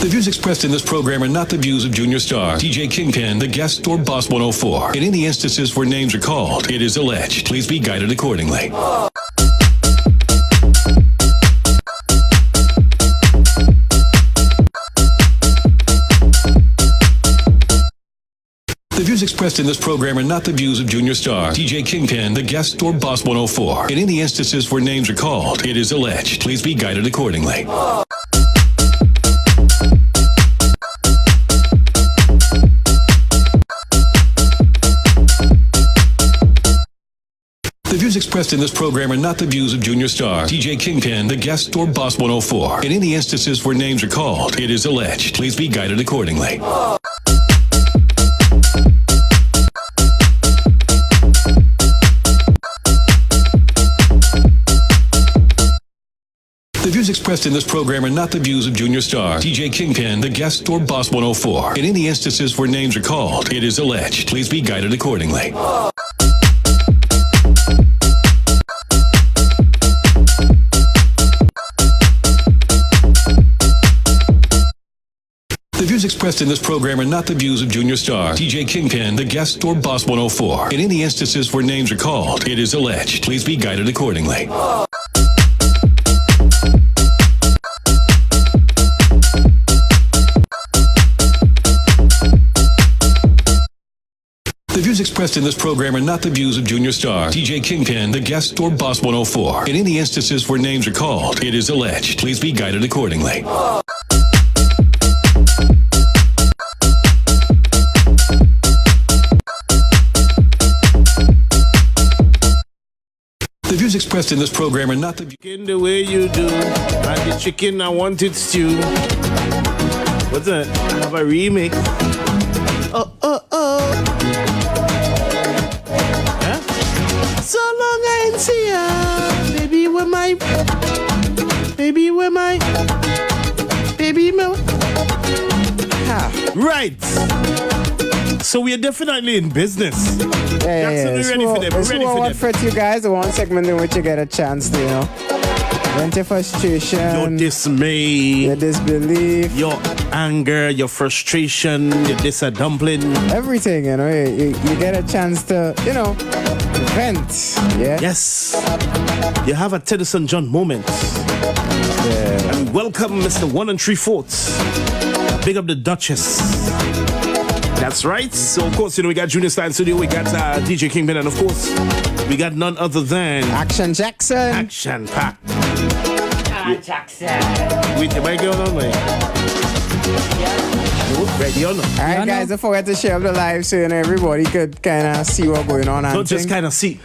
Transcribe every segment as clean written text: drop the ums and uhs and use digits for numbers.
The views expressed in this program are not the views of Junior Star, DJ Kingpin, the guest, or Boss 104. In any instances where names are called, it is alleged. Please be guided accordingly. The views expressed in this program are not the views of Junior Star, DJ Kingpin, the guest, or Boss 104. In any instances where names are called, it is alleged. Please be guided accordingly. The views expressed in this program are not the views of Junior Star, DJ Kingpin, the guest, or Boss 104. In any instances where names are called, it is alleged. Please be guided accordingly. The views expressed in this program are not the views of Junior Star, DJ Kingpin, the guest, or Boss 104. In any instances where names are called, it is alleged. Please be guided accordingly. The views expressed in this program are not the views of Junior Star, DJ Kingpin, the guest, or Boss 104. In any instances where names are called, it is alleged. Please be guided accordingly. The views expressed in this program are not the views of Junior Star, DJ Kingpin, the guest, or Boss 104. In any instances where names are called, it is alleged. Please be guided accordingly. The views expressed in this program are not the chicken the way you do, and the chicken I want it stew. What's that? I have a remix. Oh. Huh? So long I ain't see ya. Baby, where my right. So we are definitely in business. Yeah. Jackson, we're ready for them. We're ready for them. For you guys, the one segment in which you get a chance to, vent your frustration, Your dismay, your disbelief, your anger, your frustration, your dumpling. everything, you get a chance to, vent, yeah? Yes. You have a Tennyson John moment. Yeah. And welcome Mr. 1 3/4. Big up the Duchess. That's right. So, of course, we got Junior Star in studio. We got DJ Kingpin. And, of course, we got none other than... Action Jackson. Action Pack. Jackson. Wait, am I going on, man? Ready or not? All right, guys, don't forget to share the live so everybody could kind of see what's going on. Don't just kind of see.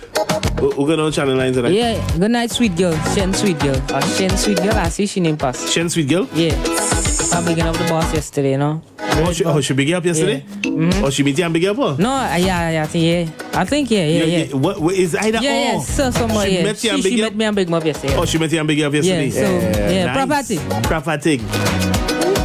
We're going on channel lines tonight. Yeah, good night, sweet girl. Shen, sweet girl. Shen, sweet girl. I see she named Pass. Shen, sweet girl? Yeah. I'm bigging up the boss yesterday, She big up yesterday? Yeah. Mm-hmm. Or she meet you and big up her? No, yeah. I think, yeah. What is either Yeah, so somebody, she met you and she met me and big up yesterday. Oh, she met you and big up yesterday? Yeah, Nice. Proper thing.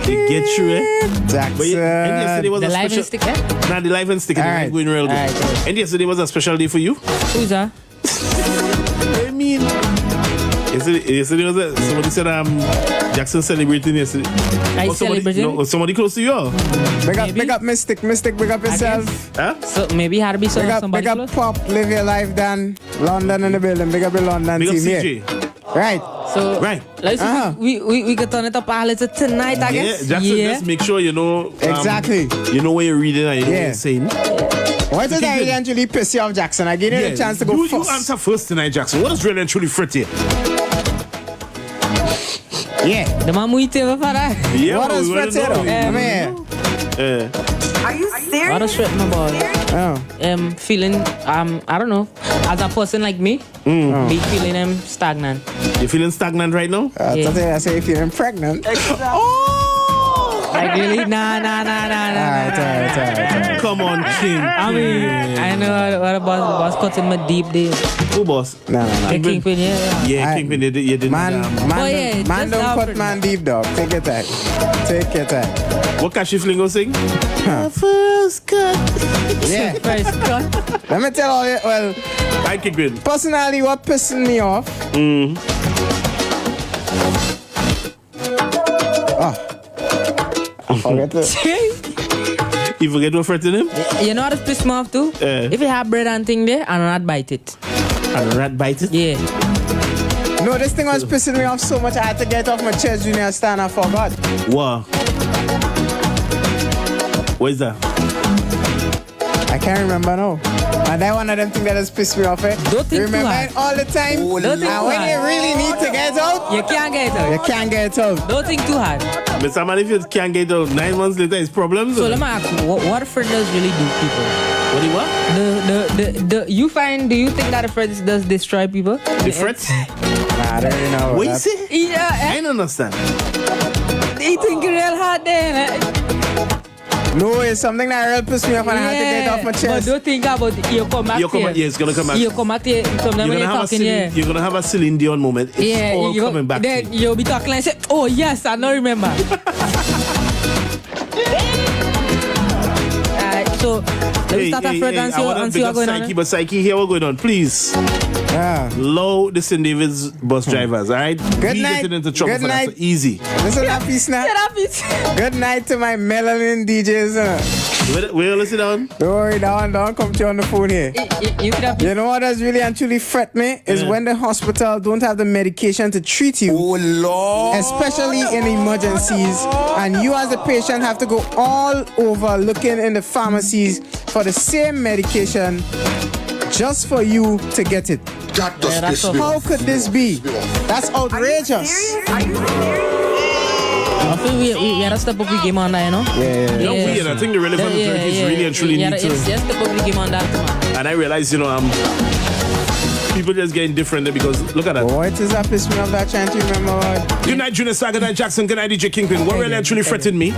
You get through, Jackson. But and yesterday was The a live special... and stick, eh? Nah, the live and stick. All right. Going real good. All right. And yesterday was a special day for you? Who's that? I mean... Yesterday was a... Somebody said Jackson celebrating yesterday. Celebrating? No, somebody close to you. Big up Mystic, big up yourself. Huh? So maybe had to be somebody Big up close? Pop, Live Your Life, Dan. London in the building, big up the London Big up team CJ. here. Right. So, Right. Like, we could turn it up a little tonight, I Yeah, guess. Jackson, just make sure you know... Exactly. You know what you're reading and you know what you're saying. What does that really and truly piss you off, Jackson? I gave you a chance to go first. You answer first tonight, Jackson. What is really and truly frit here? Yeah. The man we tell for that. Yeah, What is frit here? Come here. Are you serious? What a sweat, my boy. Oh. Feeling, I don't know, as a person like me, be feeling stagnant. You feeling stagnant right now? I say you're feeling pregnant. Like really? Nah. Alright. Come on, King. I mean, I know what about the boss cutting my deep day. Who boss? No. The Kingpin, yeah. Yeah, Kingpin, you didn't. Man just don't cut Alfred. man deep, dog. Take your time. What Kashi Flingo sing? First cut. Yeah. First cut. Let me tell you, well, I Kingpin. personally, what pissing me off. Forget it. You forget what threatened him? You know what piss me off too? If you have bread and thing there, and not bite it. And rat bite it? Yeah. No, this thing was pissing me off so much I had to get off my chest junior stand. I forgot. What? What is that? I can't remember now. And that one of them things that has pissed me off. Don't think too remember hard. it all the time. Don't think And too when you hard. really need to get out, You can't get it out. you can't get out. Don't think too hard. But somebody, if you can't get out 9 months later, it's problems. So let me ask you, what friend does really do people? What do you want? Do you think that a friend does destroy people? The threats? Nah, I don't really know. What you that. say? Yeah, I don't understand. he think real hard then. No, it's something that really pissed me off and I had to get off my But chest. don't think about it. You come back You come here. back, yeah, it's gonna come back. You come back here. Sometimes when you're talking, yeah. You're gonna have a Celine Dion moment. It's Yeah, all coming back. then to you. you'll be talking like, say, oh yes, I don't remember. Alright, so let me start afresh and see what's going on. But Psyche, here what's going on. Please, Yeah. low the St. David's bus drivers, all right? Good We night. getting into trouble Good for that, night. so easy. Listen up, peace now. Get up, it. Good night to my melanin DJs. Where you sit down? Don't worry, don't come to you on the phone here. You get up. You know what does really and truly fret me? Is when the hospital don't have the medication to treat you. Oh Lord. Especially in emergencies. And you as a patient have to go all over looking in the pharmacies for the same medication just for you to get it. That does that's piss all. me How off. could this be? That's outrageous. I feel we gotta step up the game on that, you know? No, we, and I think the relevant authorities really and truly need to. Yes, step up the game on that, man. And I realize, people just getting different there because look at that. What is that piss me off that chant? You remember what? Good night, Junior Star. Good night, Jackson. Good night, DJ Kingpin. What really actually fretted me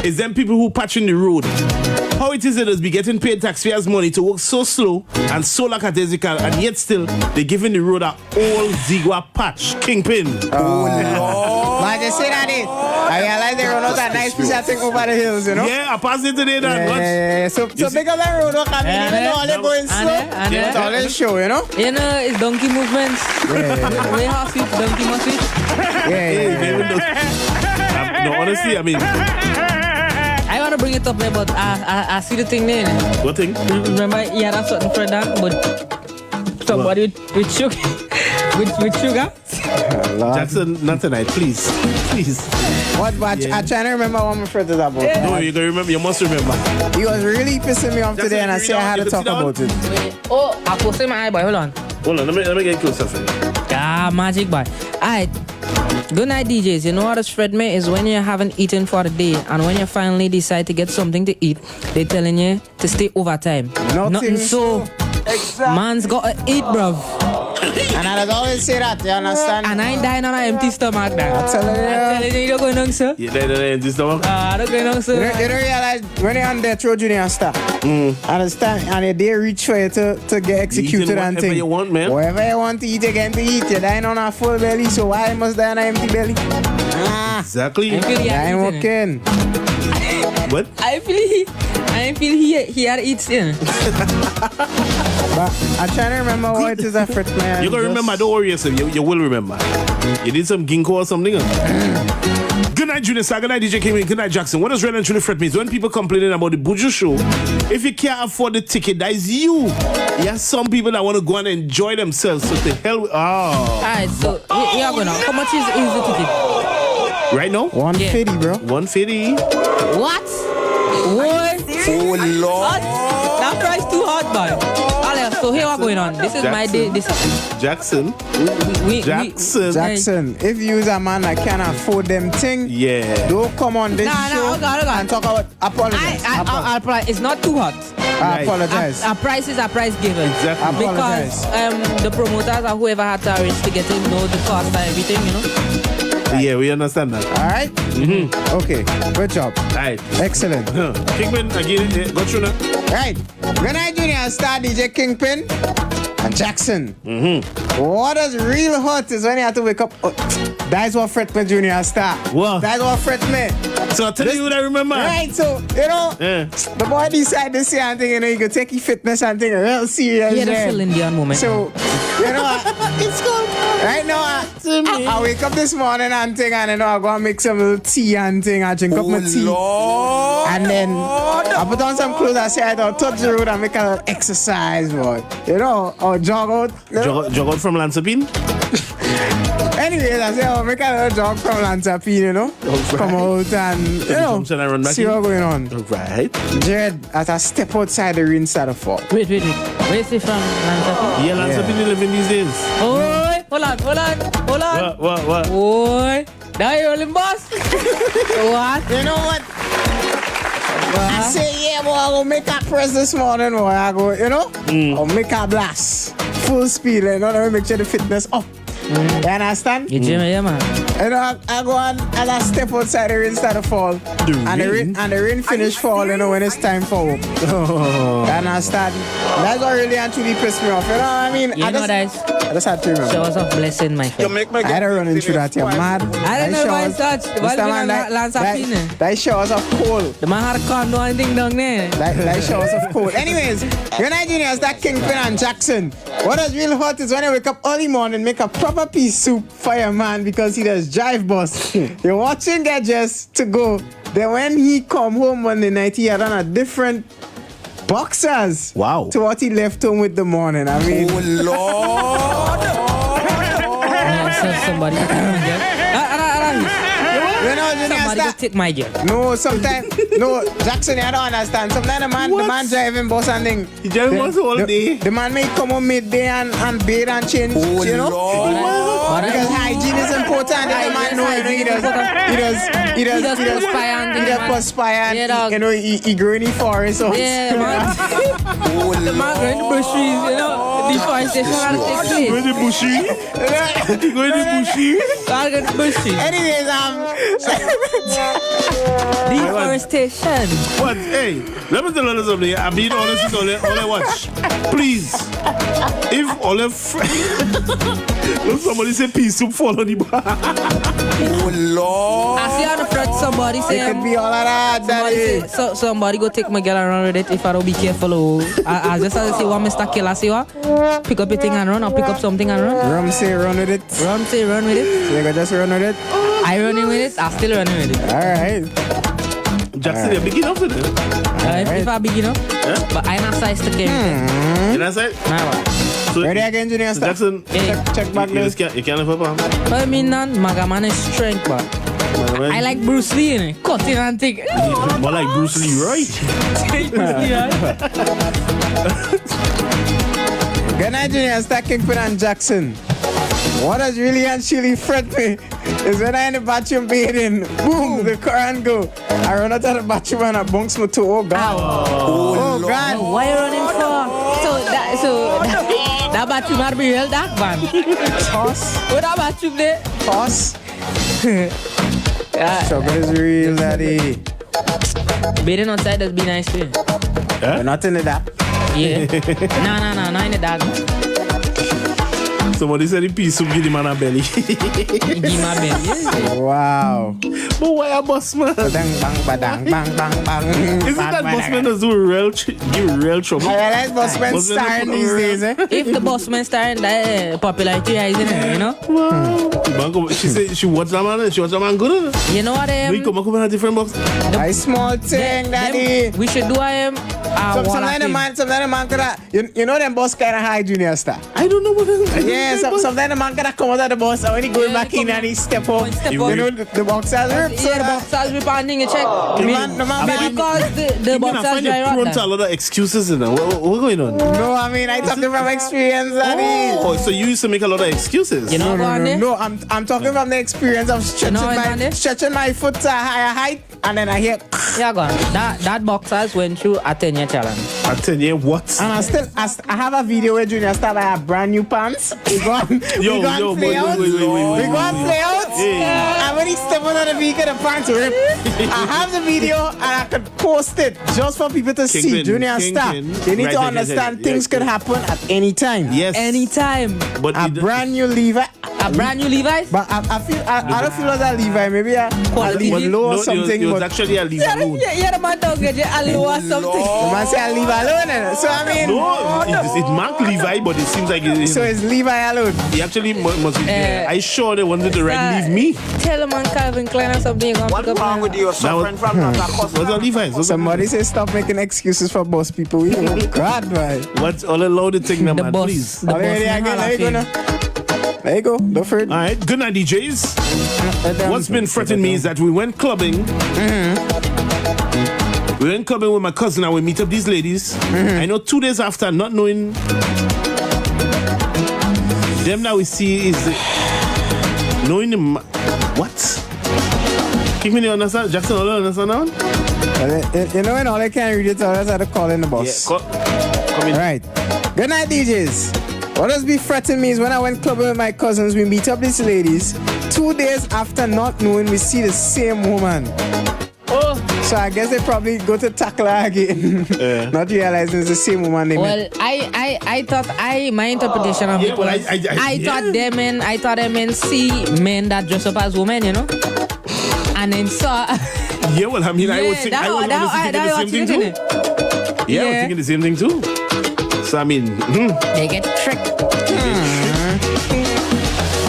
is them people who patching the road. How it is be getting paid taxpayers' money to work so slow and so lackadaisical, and yet still they giving the road a all Zigua patch. Kingpin. Oh Lord. Man, just say that it. I realize they run out that nice piece of thing over the hills, you know? Yeah, I passed it today. That Yeah. So big up that road, I mean, even though all they going slow, it's all they show, you know? You know, it's donkey movements. Way half it, donkey must it. No, honestly, I mean, I want to bring it up there, but I see the thing there. what thing? Remember, he had a certain friend, but somebody with sugar. with sugar. Jackson, not tonight, please. What? Yeah. I'm trying to remember what my friend is about. No, you can remember. You must remember. He was really pissing me off Jackson, today, and I you said I had read to down? talk You about it. Oh, I posted my eye, boy. Hold on. Hold on, let me get closer for you. Magic boy. Alright. Good night, DJs. You know what has fret me is when you haven't eaten for the day, and when you finally decide to get something to eat, they telling you to stay overtime. Nothing so. Man's gotta eat, bruv. And I always say that, you understand? And I ain't dying on an empty stomach now. I'm telling you. You don't going on, sir. Yeah, this stomach. Don't going on, You sir. don't realize when you're on death row junior star, understand? And they reach for you to get executed Eating and whatever thing. you want, man. Whatever you want to eat, you can eat. You're dying on a full belly, so why must die on an empty belly? Exactly. I feel he I had ain't eaten. working. What? I feel he had eaten. But I'm trying to remember what it is that fret man. You're gonna remember, don't worry yourself. You will remember. You did some ginkgo or something. Good night, Junior Star. Good night, DJ Kingpin. Good night, Jackson. What does really and truly fret me is when people complaining about the Buju show. If you can't afford the ticket, that is you. You have some people that want to go and enjoy themselves. So to hell with. Alright, so here I go now. How much is the ticket? Right now? 150, bro. 150. What? What? Oh Lord. That price too hot, boy. Alright, so here what going on. This is my day. This Jackson. we Jackson, if you use a man that can't afford them thing, Yeah. don't come on this show hold on. and talk about apologize. I it's not too hot. I apologize. Our price is a price given. Exactly. Because the promoters or whoever had to arrange to get to know the cost and everything, you know. Yeah, we understand that. All right? Okay, good job. Right. Excellent. Kingpin, again, go through now. Right. Good night, Junior Star, DJ Kingpin, and Jackson. What is real hot is when you have to wake up. Oh, that's what fret me, Junior Star. What? That's what fret me. So I'll tell you what I remember. Right, so, you know, the boy decided this year and thing, you know, you could take your fitness and thing real serious. Yeah, that's there. still Indian moment. So, You know what? It's cool. Right now, I wake up this morning and thing, and you know, I go and make some little tea and thing. I drink up my tea. Lord. And then I put on some clothes. I say I don't touch the road and make a little exercise, boy. You know, or jog out. You know? Jog out from Lansapine? Anyways, I say I'll make a little jog from Lansapine, you know. Come out and, you know, and run back see what's going on. Right. Jared, as I step outside, the rain started to fall. Wait. Where is he from? Lansapine? Yeah, Lansapine living these days. Oi, hold on. What? Oi, now you're rolling boss. What? You know what? I say, yeah, boy, I go make a press this morning, boy. I go, you know, I'll make a blast. Full speed, you know, let me make sure the fitness up. You understand? You gym, yeah, man. You know, I go on and I step outside, the rain start to fall. And the rain finish fall, you know, when it's time for work. You understand? That's what really and truly pissed me off. You know what I mean? You know that I just had to remember. showers of blessing, my friend. I don't run into that, you're mad. I don't know why it's such. Why do you Lansapine? That showers of coal. The man had a condo and thing down there. Like showers of coal. Anyways, your Nigerians, that Kingpin and Jackson. What is real hot is when I wake up early morning, make a proper pea soup for your man because he does drive bus. You're watching that just to go. Then when he come home Monday night, he had on a different boxers. Wow. To what he left home with the morning. I mean, Oh, Lord. Somebody. you know, Somebody go take my girl. no, sometimes, no, Jackson, I don't understand. Sometimes the man driving bus and thing. He just wants all day. The man may come home midday and bathe and change, Oh, you know? Lord. Because hygiene is important. The man knows he does perspire and Yeah, dog. you know, he grow in the forest. So Yeah, man. Oh, The man going to bush trees, you know. Deforestation has taken place. Go in the bushy. Go in the bushy. Man going to bush trees. Anyways, Deforestation. What? Hey, let me tell you something. I'm being honest with all I watch. Please, if all of if somebody say pea soup fall on the bar. Oh, Lord. I see on the front somebody it say, could be all of that. somebody say somebody go take my girl and run with it if I don't be careful. Oh. I just as I say what Mr. Killer say what? Pick up a thing and run or pick up something and run. Rum say run with it. Rum say run with it. So you can just run with it. I running with it, I still running with it. Alright. Jackson, you're big enough for that. If I big enough, but I not size to carry it. You know what I'm saying? Nah, what? So, Ready again, Junior Star? Jackson, Check back you this. can't have a palm. But I mean, Magaman is strength, but I like Bruce Lee, innit? Cutting and thing. More like Bruce Lee, right? Bruce Lee, right? Good night, Junior Star, Kingpin and Jackson. What has really and chilly fret me is when I in the bathroom bathing, boom, the current go. I run out of the bathroom and I bunks my toe. Oh, God. Oh, God. What you running for? That bathroom had to be real dark, man. Toss. What that bathroom there? Toss. Struggle is real, daddy. Bathing outside does be nice too. We're not in the dark. Yeah. No, not in the dark. Somebody said the pea soup give the man a belly. Give my belly. Wow. But why a boss man? Badang, bang, badang, bang, bang, bang. Isn't that boss man does do give real trouble? I realize bossmen Bossmen starring put these on days, eh? If the boss man starting that popularity rising, you know? She said she watched that man and she watched that man good. You know what We come in a different box. A small thing, daddy. we should do Some of the man could have, you know them boss kind of high, Junior Star. I don't know what it is. Yeah, sometimes the man could have come out of the boss and when he going back in and he step up, Step you up. know, the boxers rip. So Yeah, the boxers responding, you check. the man Maybe because the I boxers find you dry prone out to a lot of excuses in there. What going on? No, I mean, I talking from experience, daddy. Oh, so you used to make a lot of excuses. You know what on there? No, I'm talking from the experience of stretching my foot to a higher height and then I hear Yeah, go on. That boxers went through a 10-year challenge. I tell you what. and I have a video where Junior Star I have brand new pants. We go and play out. wait. We go and play out. Yeah. And when he step out of the vehicle, the pants rip. I have the video and I could post it just for people to see. Kingpin, Junior Star, Kingpin. you need Right, to right, understand right. things Yes, could yes. happen at any time. Yes. Anytime. But A brand new lever. A brand new Levi's? But I don't feel like a Levi. Maybe a Quality. Levi low or something. It was But actually a leave alone. Yeah, the man don't get you a low or something. the man say a Levi alone. So I mean, No, it marked Levi, but it seems like so it's Levi alone. he actually must be there. I sure they wanted to write leave me. Tell the man Calvin Klein or something. What's wrong with you? Suffering from that What's a Levi's? Somebody say stop making excuses for boss people. Oh God, man. What's all allowed to take them, The man, boss. please. The boss. There you go now. There you go. Don't fret. All right, good night, DJs. What's been fretting me is that we went clubbing. We went clubbing with my cousin and we meet up these ladies. I know 2 days after, not knowing them that we see is knowing them. What? Keep me understand, Jackson. All understand now? You know when all I can read it, all I have to call in the boss. Come in. All right. Good night, DJs. What does be fretting me is when I went clubbing with my cousins, we meet up these ladies. 2 days after not knowing, we see the same woman. Oh. So I guess they probably go to tackle her again, not realizing it's the same woman they met. Well, I thought my interpretation of Yeah, it well, was I thought them men see men that dress up as women, you know, and then saw. Yeah, well, I mean, I was thinking the same thing too. Yeah, I was thinking the same thing too. So I mean, They get tricked.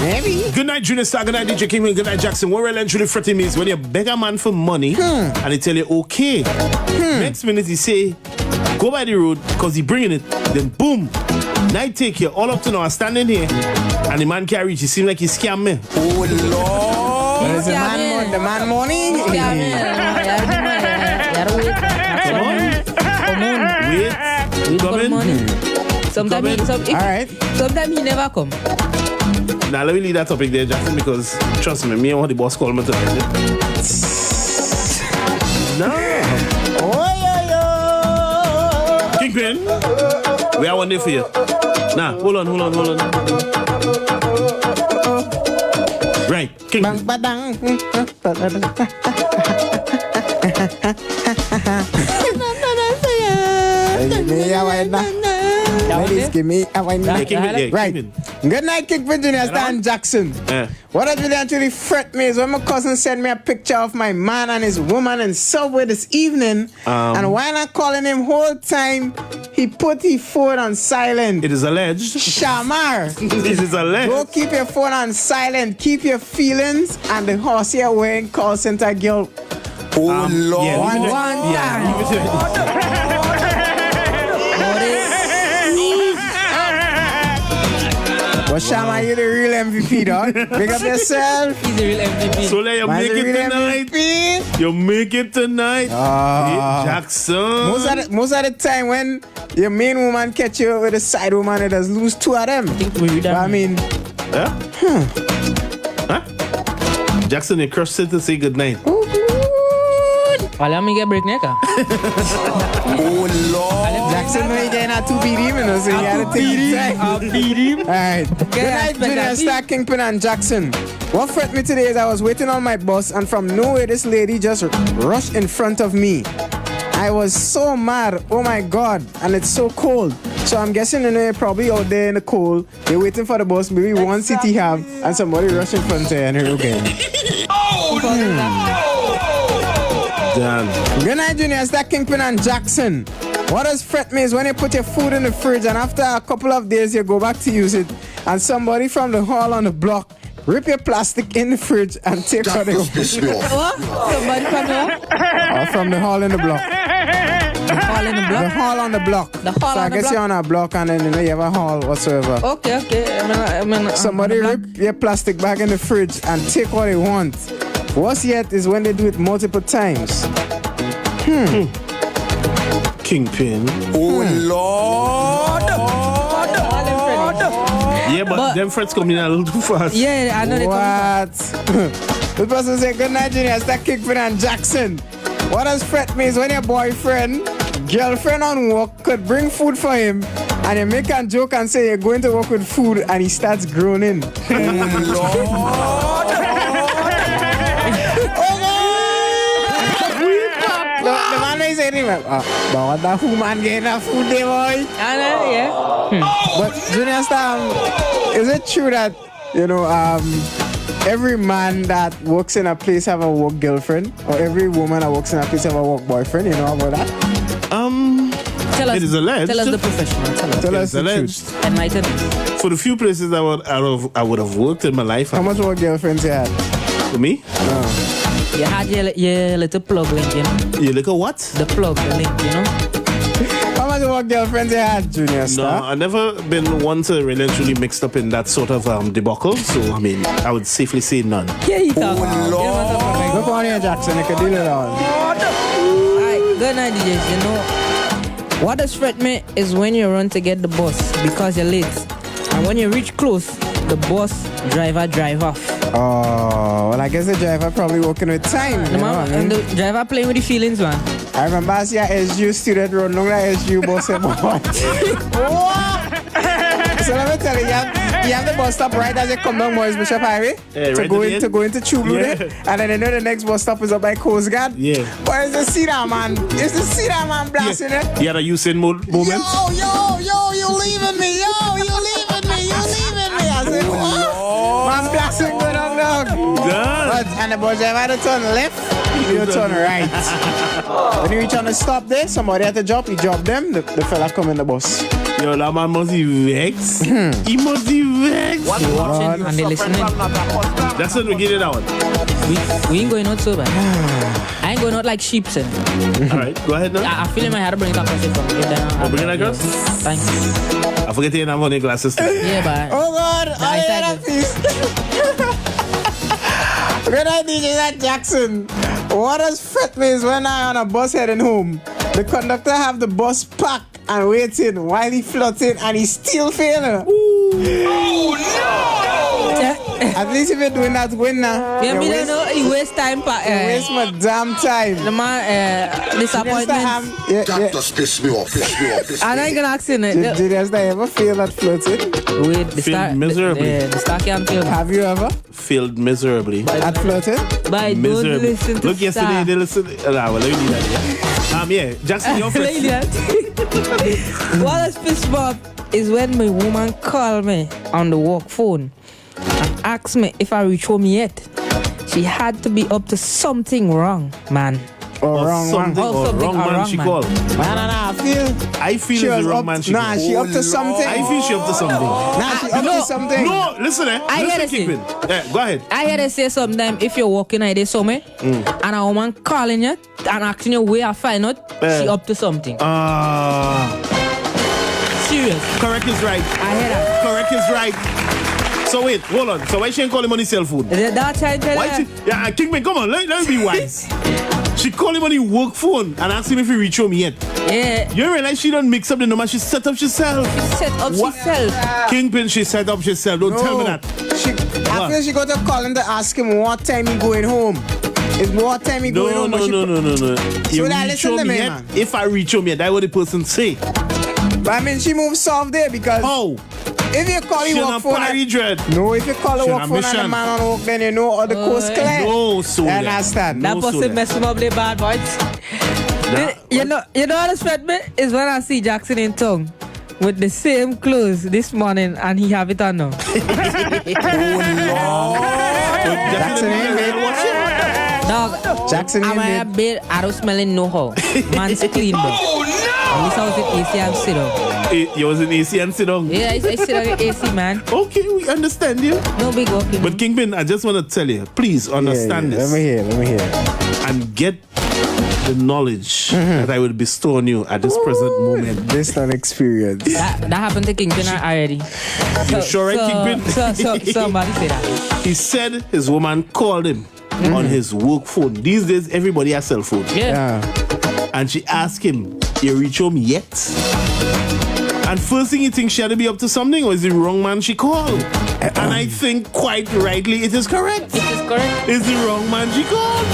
Maybe. good night, Junior Star. Good night, DJ King. Good night, Jackson. What really truly fretting me is when you beg a man for money and they tell you okay. Next minute he say, go by the road because he bringing it. Then boom, night take you all up to now. I'm standing here and the man can't reach. He seems like he scammed me. Oh Lord. There's the man money. Yeah, Wait, come in. Sometimes All right. sometimes he never come. Now let me leave that topic there, Jackson, because trust me, I want the boss call me tonight. No. Kingpin, we are one day for you. Nah, hold on. Right, Kingpin. Bang, Give me a wine now. Ladies, give me a wine now. Yeah, Kingpin, Right. Kingpin. Good night, Kingpin Junior Stan Jackson. What has really actually fret me is when my cousin sent me a picture of my man and his woman in Subway this evening. And while I'm calling him whole time, he put his phone on silent. It is alleged. Shamar, It is alleged. go keep your phone on silent. Keep your feelings and the horse you're wearing call center girl. Oh Lord. Yeah, One leave it there. But Shama, you the real MVP, dog. Big up yourself. He's the real MVP. So let you Man's make the it real tonight. MVP. You make it tonight. Hey, Jackson. Most of the time when your main woman catch you with a side woman, it does lose two of them. I think we read But I that. mean, Huh? Jackson, you crushed it to say goodnight. Let me get break neck. Oh Lord. Jackson, no, he getting a 2 beat him, you know, so you gotta take your time. I'll beat him. All right. Good night, Junior Star, Kingpin, and Jackson. What fret me today is I was waiting on my bus, and from nowhere, this lady just rushed in front of me. I was so mad. Oh my God. And it's so cold. So I'm guessing, you know, you're probably out there in the cold. You're waiting for the bus. Maybe one seat you have, and somebody rush in front of you, and you're okay. Damn. Good night, Junior Star, Kingpin, and Jackson. What does fret me is when you put your food in the fridge, and after a couple of days, you go back to use it, and somebody from the hall on the block rip your plastic in the fridge and take out the What? Somebody from the from the hall in the block. hall in the The block? hall on the block. The hall so I on the guess block. you're on a block and then you know you have a hall whatsoever. Okay. I mean, Somebody rip your plastic bag in the fridge and take what they want. Worse yet is when they do it multiple times. Kingpin. Oh Lord. Yeah, but them friends come in a little too fast. Yeah, I know they come. What? The person say, good night, Junior. It's that Kingpin and Jackson. What does fret me is when your boyfriend, girlfriend on work could bring food for him and you make a joke and say you're going to work with food and he starts groaning. The man may say to him, but what the who man getting that food there, boy? I know, yeah. But Junior Star, is it true that every man that works in a place have a work girlfriend, or every woman that works in a place have a work boyfriend. You know about that? It is alleged. Tell us the professional. Tell us the alleged. truth. Enlighten us. For the few places I would have worked in my life. How much work girlfriends you had? For me? You had your little plug link, you know? You look at what? The plug, the link, you know? How much work girlfriends you had, Junior No, Star? I've never been one to really truly mixed up in that sort of debacle. So, I mean, I would safely say none. Yeah, you talk. Look on here, Jackson. You can deal it all. Alright, good night, DJs. You know, what does fret me is when you run to get the bus because you're late. And when you reach close, the bus driver drive off. Oh, well, I guess the driver probably working with time. The man, and the driver playing with the feelings, man. I remember I see a SU student run long like SU bus and what? So let me tell you, you have the bus stop right as you come down Morris Bishop Highway Yeah, to right go at the into end. go into Chulu Yeah. there, and then you know the next bus stop is up by Coast Guard. Yeah. But it's the Cedar man. It's the Cedar man blasting it. You had a Usain moment? Yo, you leaving me. Yo, you leaving me. I said, what? Man blasting going on, dog. But, and the bus driver had to turn left, you turn right. When you reach on the stop there, somebody had to drop, he dropped them, the fella come in the bus. Yo, that man must be vexed. He must be vexed. They watching and they listening. That's what we get it out. We ain't going out so bad. I ain't going out like sheep, son. Alright, go ahead now. I feel in my head to bring it up from bring it across? Thanks. I forget you have on your glasses. Yeah, but Oh God, I hear that piece. Good night, DJ that Jackson. What does fret me is when I on a bus heading home, the conductor have the bus packed and waiting while he floating and he still failing. At least if you're doing that, win now. yeah, me don't know. He waste time, You waste my damn time. the man disappointment. Just piss me off. I ain't gonna ask you. Did you ever feel that floating? Wait, the Feel star miserably. The star can't feel. Have you ever Failed miserably. at floating? But don't Miserably. listen to Look, yesterday Star. they listened. Well, let me do that. Yeah. Jackson, your Play friend. that. What has pissed me off is when my woman called me on the work phone and asked me if I reach home yet. She had to be up to something wrong, man. Or wrong one? something, Oh, or something wrong or man wrong she man. called. I I feel she it's was the wrong up. man she Nah, she up to something. I feel she up to something. Nah, she up No, to something. No, listen, I hear listen, this thing. Kingpin. Go ahead. I hear they say sometimes if you're walking out there somewhere and a woman calling you and asking you where I find out, she up to something. Serious. Correct is right. I hear that. Correct is right. So wait, hold on. So why she ain't calling him on his cell phone? That time tell Why her. she? Yeah, Kingpin, come on, let me be wise. She called him on his work phone and asked him if he reach home yet. Yeah. You realize she don't mix up the number, she set up herself. Set up What? herself. Kingpin, she set up herself. Don't tell me that. I feel she got to call him to ask him what time he going home. It's what time he going No. home. but she- You now reach listen to home me, yet? man. If I reach home yet, that's what the person say. But I mean, she moves soft there because Oh, if you call she the on work a phone, party dread. no, if you call the She work on a phone and the mission. man on work, then you know all the coast clear. No, so You that. understand? No. That person so mess him up the bad boys. You know what has fed me is when I see Jackson in tongue with the same clothes this morning and he have it on now. Jackson ain't bed. Dog, Jackson am I a ain't bed. bed? I don't smell no how. Man's clean, bro. At least I was in AC and sit down. You was in AC and sit down. Yeah, I sit down in AC, man. Okay, we understand you. No big walking. But Kingpin, I just want to tell you, please understand Let this me hear. and get the knowledge that I will bestow on you at this present moment. This an experience. that happened to Kingpin already. You sure right, Kingpin? So somebody say that. He said his woman called him on his work phone. These days, everybody has cell phone. Yeah. And she asked him, you reach home yet? And first thing you think she had to be up to something, or is the wrong man she called? And I think quite rightly it is correct. It is correct. It's the wrong man she called.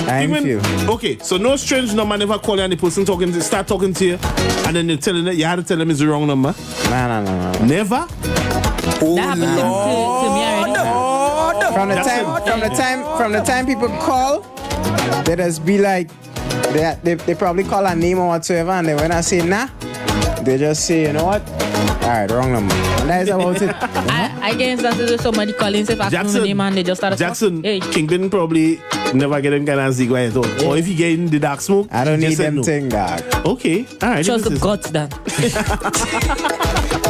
Thank you. Okay, so no strange number never call you and the person start talking to you, and then you're telling it, you had to tell them it's the wrong number. No. Never. That happened to me already. From the time people call, they just be like, they probably call a name or whatsoever, and then when I say nah, they just say, you know what, Alright, wrong number. And that is about it. I guess that is somebody calling say asking Jackson. the name and they just started Jackson, Hey. Kingpin probably never get him kind of zig at all. Or if he get in the dark smoke, I don't he need just said them no. thing, dog. Okay, alright. Trust the guts, then.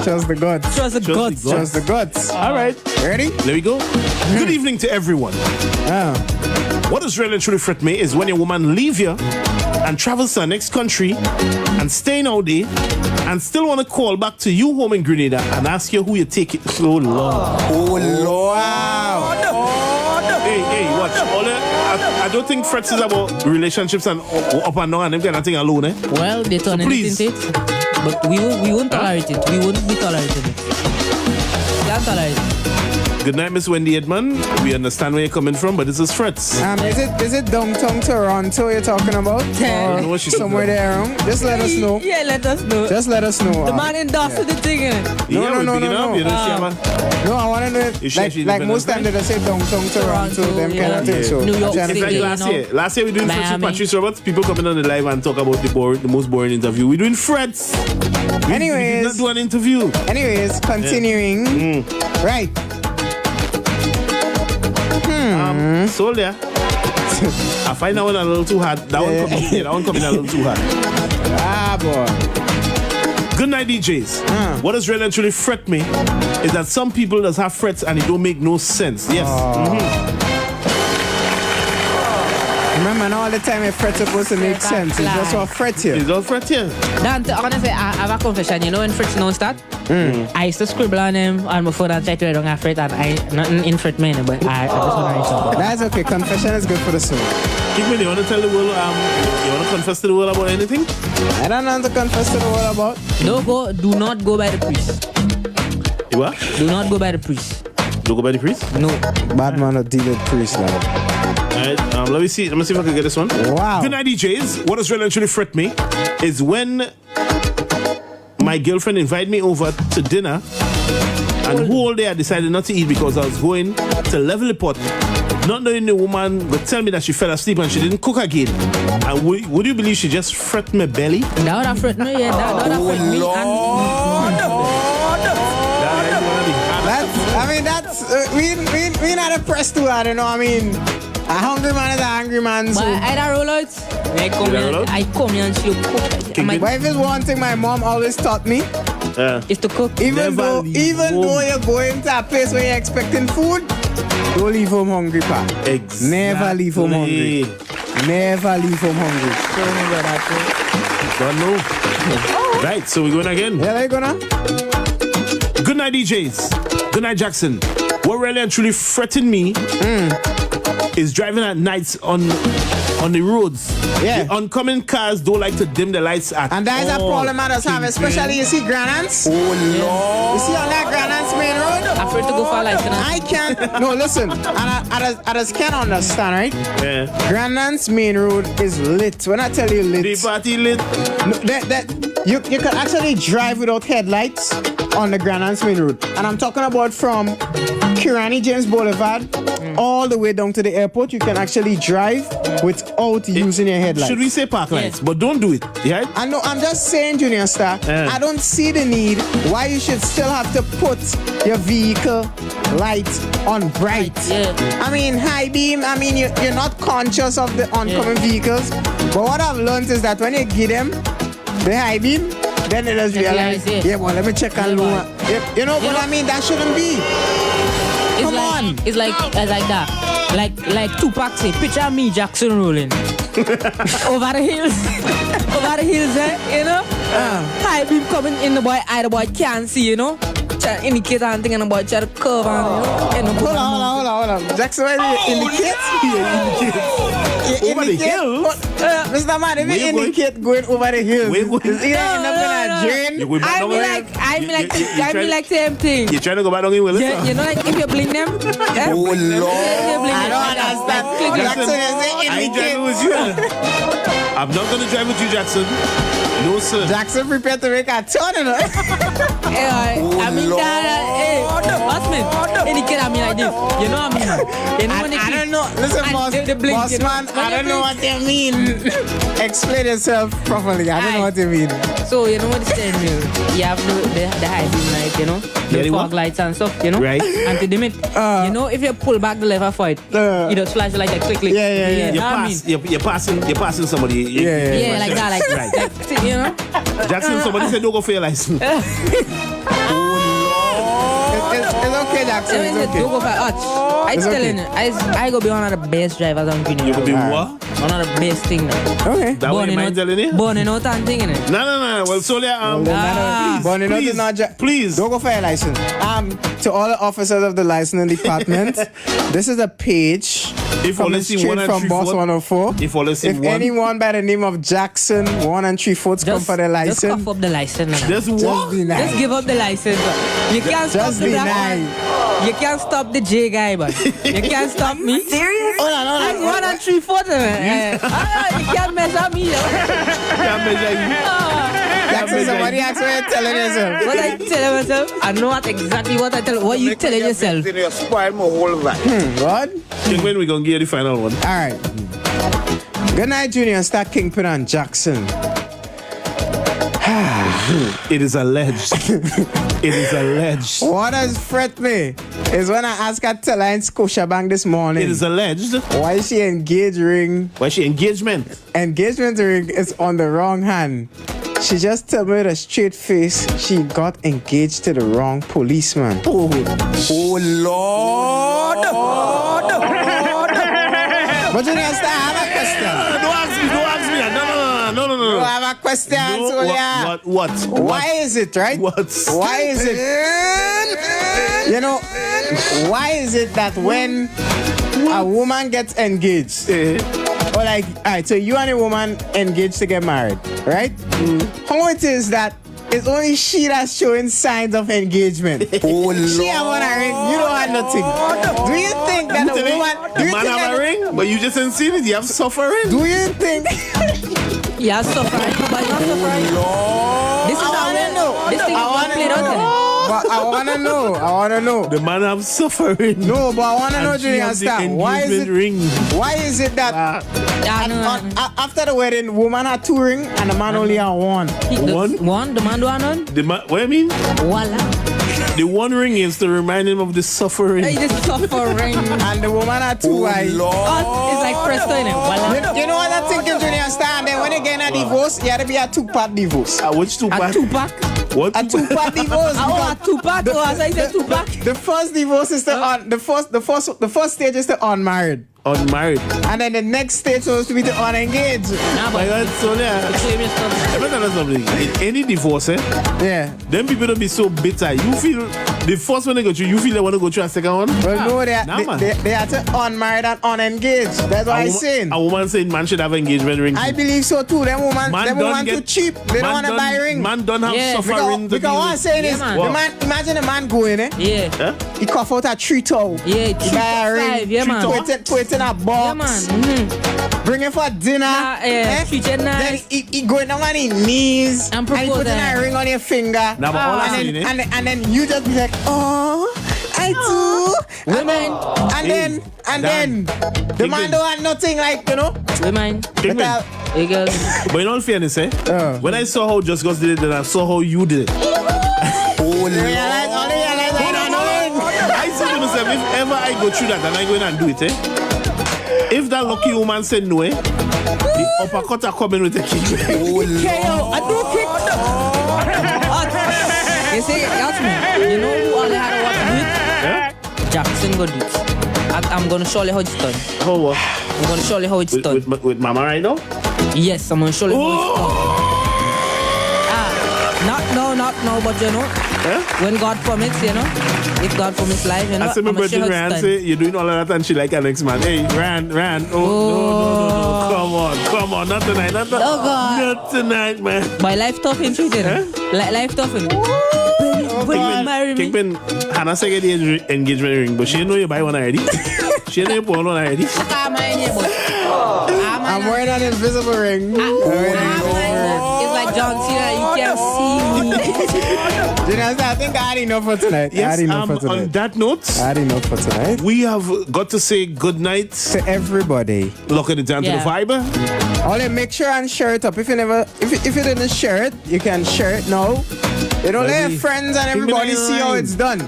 Trust the gods. Trust the guts. Trust the gods. Alright, Ready? there we go. Good evening to everyone. What does really and truly fret me is when your woman leave you and travels to the next country and staying out there and still want to call back to you home in Grenada and ask you who you take it. Oh, Lord. Oh, Lord. Wow. Hey, watch. I don't think frets is about relationships and up and down and them kind of thing alone, eh? Well, they turn please. anything to it. But we won't tolerate it. We won't be tolerating it. Can't tolerate it. Good night, Miss Wendy Edmond. We understand where you're coming from, but this is frets. Is it downtown Toronto you're talking about? I don't know what she's Somewhere talking there around? Just let us know. Yeah, let us know. Just let us know. The man endorsed the thing, innit? Yeah, No, we're picking no. up. You know, No, I want to know You if, sure she like live in most time they just say downtown Toronto, Toronto, them kind yeah. of thing. So New York I'm trying to It's like City. think. last you know. year. Last year we doing frets with Miami. Patrice Roberts. People coming on the live and talk about the most boring interview. We're doing frets. We did Anyways, not do an interview. continuing. Right. So there. I find that one a little too hard. That one coming a little too hard. Ah, boy. Good night, DJs. What does really and truly fret me is that some people just have frets and it don't make no sense. Yes. Remember, now all the time a fret supposed to make Fret sense. It's fly. just what fret here. It's all fret here. Dan, I'm gonna say I have a confession. You know when Fritz don't start? I used to scribble on him on my phone and try to write down a Frit and I nothing in Frit man, but I just wanna write something. That's okay. Confession is good for the soul. Kingman, you want to tell the world, you want to confess to the world about anything? I don't know to confess to the world about. Do not go by the priest. You what? Do not go by the priest. Don't go by the priest? No. Bad man not deal with priest now. Alright, let me see if I can get this one. Wow. Good night, DJs. What does really and truly fret me is when my girlfriend invited me over to dinner and whole day I decided not to eat because I was going to level the pot. Not knowing the woman would tell me that she fell asleep and she didn't cook again. And would you believe she just fret my belly? That would have fret me, yeah. That would have fret me. We not impressed too hard, you know. I mean, a hungry man is a hungry man. So. But I don't roll out. I come here and she cook. But if it's one thing my mom always taught me, Is to cook. even though you're going to a place where you're expecting food, don't leave home hungry, pa. Exactly. Never leave home hungry. Never leave home hungry. Don't know. Right, so we're going again. Yeah, there you go now. Good night, DJs. Good night, Jackson. What really and truly fretting me is driving at nights on the roads. Yeah. The oncoming cars don't like to dim the lights at And that is a problem others have, especially you see Granance. Oh, Lord. You see on that Granance main road? Afraid to go for life, you know? I can't. No, listen. I just can't understand, right? Yeah. Granance main road is lit. When I tell you lit, The party lit. no, you can actually drive without headlights on the Granance main road. And I'm talking about from Kirani James Boulevard all the way down to the airport. You can actually drive without using your headlights. Should we say park lights? Yeah. But don't do it. Yeah. I know, I'm just saying, Junior Star, Yeah. I don't see the need why you should still have to put your vehicle light on bright. Yeah. I mean, high beam, I mean, you're not conscious of the oncoming vehicles. But what I've learned is that when you give them the high beam, then they just realize, realize, yeah, well, let me check and look. You know what I mean? That shouldn't be. It's Come like, on. It's like that. Like Tupac say, picture me, Jackson rolling. Over the hills. Over the hills, you know? High beam coming in the boy, the boy can't see, you know? Try to indicate and thing and the boy try to curve and, you know? Hold on. Jackson, why you indicate? Over the hill? Mr. Man, if Where you you going? indicate going over the hill, Where you going? it's either end up in a drain. You going back I down be there? like same thing. You trying to go back down in Willis? Yeah, you know, like if you blink them. Oh, Lord. I don't understand. Jackson is I ain't driving with indicate. you. I'm not going to drive with you, Jackson. No, sir. Jackson prepared to make a turn, you know. I mean, that, Boss man, and he get at me like this. You know what I mean, man? You know when I don't know. Listen, and boss, the blink, boss you know? man, When I you don't know blink- what you mean. Explain yourself properly. I don't know what you mean. So you know what the steering wheel? You have the high beam light, you know, Yeah, the the fog what? lights and stuff, you know, Right. And to dim it, you know, if you pull back the lever for it, it just flash like that quickly. Yeah. You know what I mean? You're passing somebody. Yeah, like that, like Right. like, you know. Jackson, somebody said don't go for your license. It's okay, Jackson. So It's it's okay. don't go for I It's telling okay. you, I go be one of the best drivers on Junior. You could be Alright. what? One of the best thing now. Okay. That what you mind telling you? Burning out and thing in it. No. Well, Solia, But you know, please, not please. don't go for your license. To all the officers of the licensing department, this is a page If from only see straight one and from three Boss fourth. 104. If only see If one. anyone by the name of Jackson 1 3/4 come for the Just license, cough up the license. Now. Just just what? be nice. Just give up the license. But you can't stop Just the be black nice. man. You can't stop the J guy, but you can't stop me. Serious? Hold on. I'm 1 3/4, man. You can't mess up me. Can't measure you. Jackson, somebody asked what you're telling yourself. What I tell myself, I know what exactly what I tell. What you telling yourself? You spoil my whole vibe. What? When we gonna get the final one? All right. Good night, Junior. Start Kingpin and Jackson. It is alleged. It is alleged. What has fret me is when I asked her to line Scotiabank this morning. It is alleged. Why she engaged ring? Why she engagement? Engagement ring is on the wrong hand. She just told me with a straight face she got engaged to the wrong policeman. Oh Lord! But you understand, I have a question. Don't ask me that. No. I have a question, No, Sonia. what? Why is it, right? What? Why is it? You know, why is it that when a woman gets engaged, or like, all right, so you and a woman engaged to get married, right? How it is that it's only she that's showing signs of engagement. She have on a ring, you don't have nothing. Do you think that the woman, do The you man think have a that, ring, but you just ain't seen it. You have suffering. do you think? Yeah, suffering, but not suffering. This is I wanna know. This thing I is wanna played out. know. But I wanna know. The man have suffering. No, but I wanna know, And do she you have the understand? Why is engagement it? ring. Why is it that after the wedding, woman had 2 rings and the man only had 1? One? The man do one. The man, what I mean? Voila. The one ring is to remind him of the suffering. Hey, this suffering. And the woman had 2 wives. It's like presto in it. Voila. You know what I'm thinking, Junior? Understand? Then when you get a divorce, you had to be a 2-part divorce. Which two A pack? 2-pack. What? A 2-part divorce. Oh, a 2-pack. Oh, as I said 2-pack. The first divorce is the first stage is the unmarried, Unmarried. and then the next stage is supposed to be the unengaged. Nah, My but God, Sonia. claim your stuff. Let me tell you something. In any divorce, Yeah. them people don't be so bitter. You feel the first one they go through, you feel they want to go through a second one? Well, no, Nah, man. they are to unmarried and unengaged. That's what I'm saying. A woman saying man should have engagement ring. I believe so too. Them woman don't too cheap. They don't want to buy ring. Man don't have Yeah. suffering. Because what I'm saying Yeah, is, man. the man, imagine a man going, Yeah. Huh? he cough out a 3 towel. Yeah, He buy a ring. 3.5. Yeah, man. Put it in a box. Yeah, man. Bring it for dinner. Treat it Then nice. he going down on his knees And he propose put in that. a ring on your finger. Now, but all I'm saying, and then you just be like, oh, I do. Women. And then the man don't want nothing like, you know. Women. Kingpin. But, Hey, girls. But in all fairness, when I saw how Just Gus did it, then I saw how you did it. realize I don't know. I said to myself, if ever I go through that and I go in and do it, if that lucky woman said no, the uppercut are coming with a kick. KO. I do kick. You see, ask me. You know who only had to watch do it? Yeah? Jackson go do it. I'm gonna show you how it's done. How what? I'm gonna show you how it's done. With Mama right now? Yes, I'm gonna show you how it's done. Not no, but you know, when God permits, you know, if God permits life, you know, I see my I'm gonna show you virgin how Rand it's say, done. you're doing all of that and she like her next man. Hey, Rand. Oh, no. Come on. Not tonight. Oh, God. Not tonight, man. My life tough in treated. Life tough in. When you marry me. Kingpin, Hannah said get the engagement ring, but she didn't know you buy one already. She didn't know you put one already. And I'm wearing an invisible ring. It's like John Cena. You can't see me. Junior Star, I think I had enough for tonight. Yes, on that note, I had enough for tonight. we have got to say good night. To everybody. Lock it down to the Yeah. fiber. Only make sure and share it up. If you didn't share it, you can share it now. You know, let your friends and everybody see how it's done.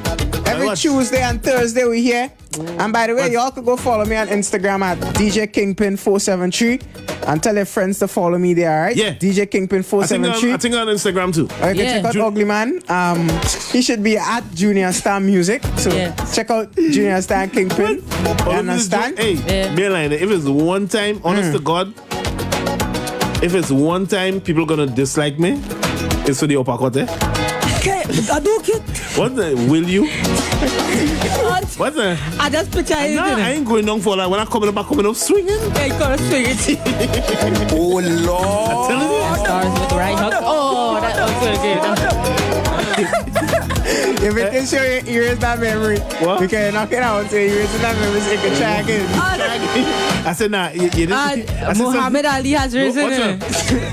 Every watch. Tuesday and Thursday we here. And by the way, y'all could go follow me on Instagram at DJ Kingpin 473 and tell your friends to follow me there, alright? Yeah. DJ Kingpin 473. I think on Instagram too. Or you can Yeah. check out Ugly Man. He should be at Junior Star Music. So Yeah. check out Junior Star and Kingpin. You understand? Hey, Yeah. Mainline, if it's one time, honest to God, if it's one time people gonna dislike me, it's for the uppercut. Okay, I do it. What the? Will you? What the? I just picture it. Nah, I ain't going down for that. When I coming up swinging. Yeah, you gotta swing it. Oh Lord. I'm telling you. Stars with the right hook. Oh, that was so good. If it can show you erase that memory, What? you can knock it out and say erase that memory so you can try again. I said, nah, you didn't. I said, Muhammad Ali has risen What's it. up?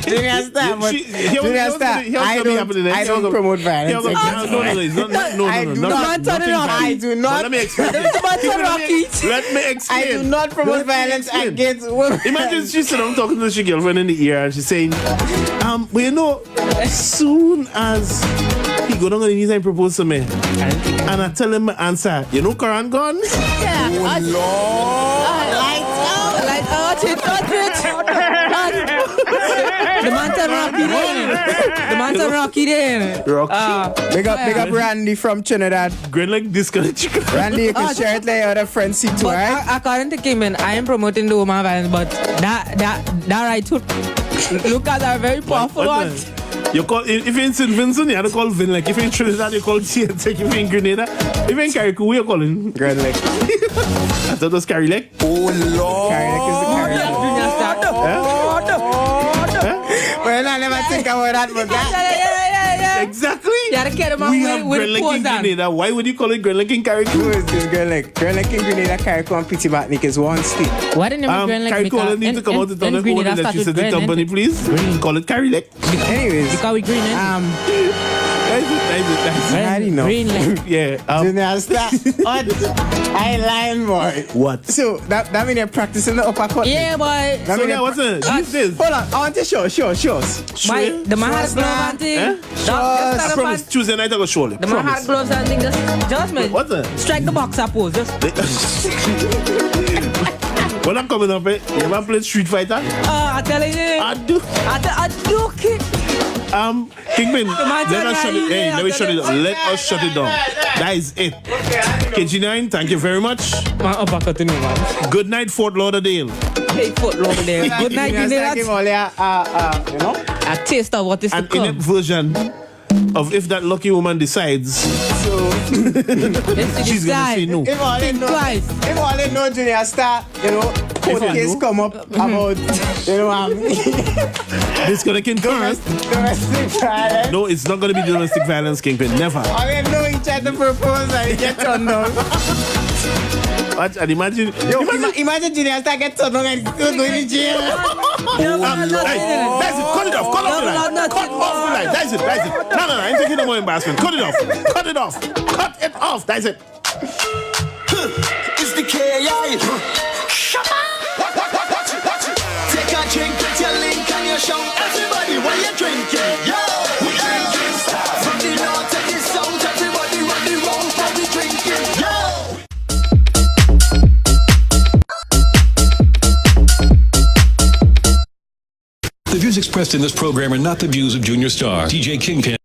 Junior Star, but Junior Star, I don't promote violence. No, it's not. No. I do not. I do not. Let me explain. Let me explain. I do not promote violence against women. Imagine she's sitting down talking to her girlfriend in the ear and she's saying, well, you know, as soon as he go down on his knees and propose to me, and I tell him my answer, you know, Karan gone? Yeah. Oh Lord. Light out it. The man turn Rocky then. The man turn Rocky then. Big up Randy from Trinidad. Grin like this kind of chicken. Randy, you can share it like your other friends see too, But right? according to Kingman, I am promoting the woman violence, but that right to look at that very powerful one. You call if you're in St. Vincent, you have to call Vin. Like if you're in Trinidad, you call TNT. If you're in Grenada, if you're in Carriacou, who you calling? Girl, like, I thought it was Carrie Lake. Oh Lord. Carrie, like is the Carrie. Well, I never think about that, but that. Exactly. Yeah, the kid We have Grand Lake in Grenada. Why would you call it Grand Lake in Carriacou? Who is this girl like? Girl like in Grenada, Carriacou and Pity Batnik is one state. Why didn't you Grand Lake? Carriacou only need to come out and tell them own electricity company, please. Call it Carrie Lake. Anyways, Because we green, That's it. I already know. Green Lake. Yeah. Junior Star, what? I lying, boy. What? So, that mean you're practicing the uppercut? Yeah, boy. That So mean yeah, what's it? Use this. Hold on, I want to show. Why? The man had gloves and thing. Eh? Just I stand up promise and- Tuesday night I go surely. The man had gloves and thing. Just man. What's that? Strike the boxer pose. Just. When I'm coming up, you ever play Street Fighter? I tell you. I do. I do kick. Kingpin, man's let us shut it. Hey, let me shut it down. Let us shut it down. That is it. KG9, thank you very much. Man, uppercut in man. Good night, Fort Lauderdale. Hey, foot over there. Good night, you know Give that. all your, you know? A taste of what is to An inept come. version of if that lucky woman decides, she's gonna say no. If all they know, Twice. if all they know, Junior Star, you know, court you case know. come up about, you know, This gonna confirm. domestic violence. No, it's not gonna be domestic violence, Kingpin. Never. All they know, he tried to propose and he get turned down. Watch and imagine. Yo, imagine Junior Star get turned down and still going to jail. Hey, that's it. Cut it off. Cut off the line. Cut off the line. That's it. No, I ain't taking no more embarrassment. Cut it off. Cut it off. That's it. It's the KI. Take a drink, get your link and your show. Everybody, while you're drinking, yo. We drinking stuff. From the north to the south, everybody run the road while we drinking, yo. The views expressed in this program are not the views of Junior Star, DJ Kingpin,